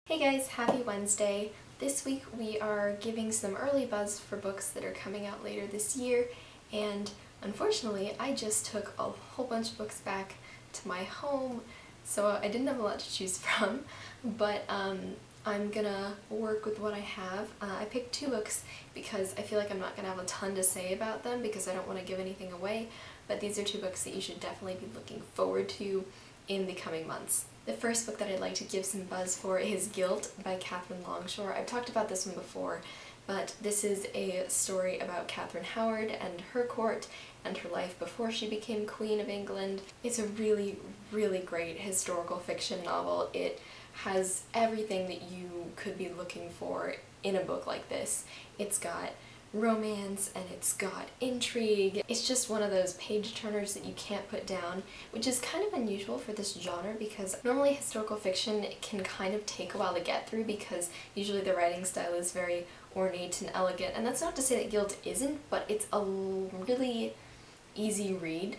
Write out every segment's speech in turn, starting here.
Hey guys, happy Wednesday. This week we are giving some early buzz for books that are coming out later this year, and unfortunately I just took a whole bunch of books back to my home, so I didn't have a lot to choose from, but I'm gonna work with what I have. I picked two books because I feel like I'm not gonna have a ton to say about them because I don't want to give anything away, but these are two books that you should definitely be looking forward to in the coming months. The first book that I'd like to give some buzz for is Gilt by Catherine Longshore. I've talked about this one before, but this is a story about Catherine Howard and her court and her life before she became Queen of England. It's a really, really great historical fiction novel. It has everything that you could be looking for in a book like this. It's got romance and it's got intrigue. It's just one of those page turners that you can't put down, which is kind of unusual for this genre because normally historical fiction can kind of take a while to get through because usually the writing style is very ornate and elegant, and that's not to say that Gilt isn't, but it's a really easy read.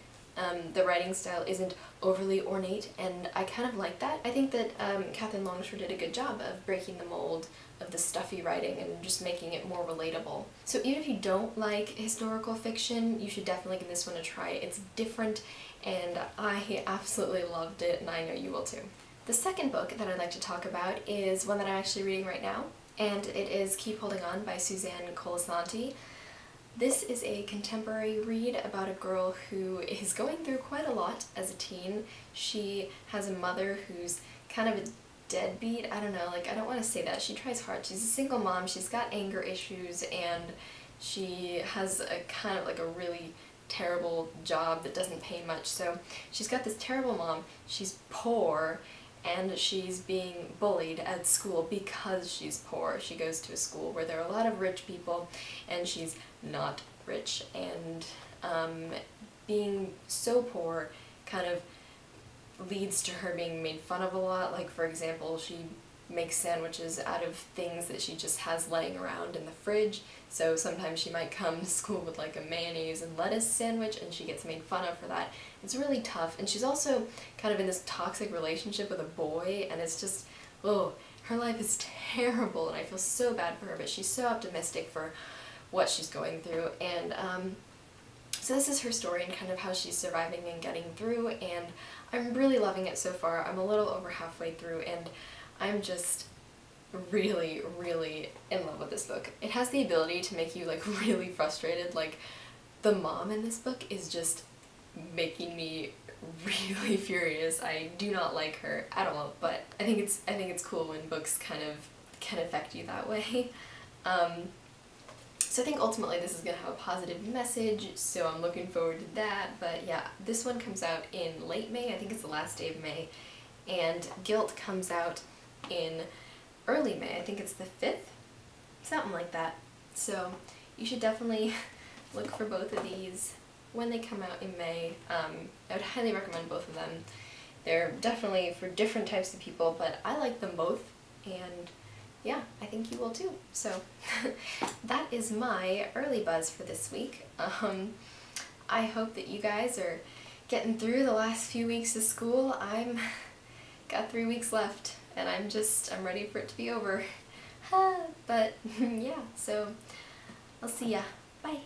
The writing style isn't overly ornate, and I kind of like that. I think that Catherine Longshore did a good job of breaking the mold of the stuffy writing and just making it more relatable. So even if you don't like historical fiction, you should definitely give this one a try. It's different, and I absolutely loved it, and I know you will too. The second book that I'd like to talk about is one that I'm actually reading right now, and it is Keep Holding On by Suzanne Colasanti. This is a contemporary read about a girl who is going through quite a lot as a teen. She has a mother who's kind of a deadbeat. I don't know, I don't want to say that. She tries hard. She's a single mom, she's got anger issues, and she has a kind of a really terrible job that doesn't pay much. So she's got this terrible mom, she's poor, and she's being bullied at school because she's poor. She goes to a school where there are a lot of rich people, and she's not rich, and being so poor kind of leads to her being made fun of a lot. Like, for example, she makes sandwiches out of things that she just has laying around in the fridge, so sometimes she might come to school with a mayonnaise and lettuce sandwich and she gets made fun of for that. It's really tough, and she's also kind of in this toxic relationship with a boy, and it's just, oh, her life is terrible, and I feel so bad for her, but she's so optimistic for what she's going through, and so this is her story and kind of how she's surviving and getting through, and I'm really loving it so far. I'm a little over halfway through, and I'm just really, really in love with this book. It has the ability to make you really frustrated. The mom in this book is just making me really furious. I do not like her at all, but I think it's cool when books kind of can affect you that way. So I think ultimately this is going to have a positive message, so I'm looking forward to that. But yeah, this one comes out in late May, I think it's the last day of May, and Gilt comes out in early May, I think it's the 5th, something like that. So you should definitely look for both of these when they come out in May. I would highly recommend both of them. They're definitely for different types of people, but I like them both, and yeah, I think you will too. So that is my early buzz for this week. I hope that you guys are getting through the last few weeks of school. I'm got 3 weeks left, and I'm ready for it to be over. But yeah, so I'll see ya. Bye.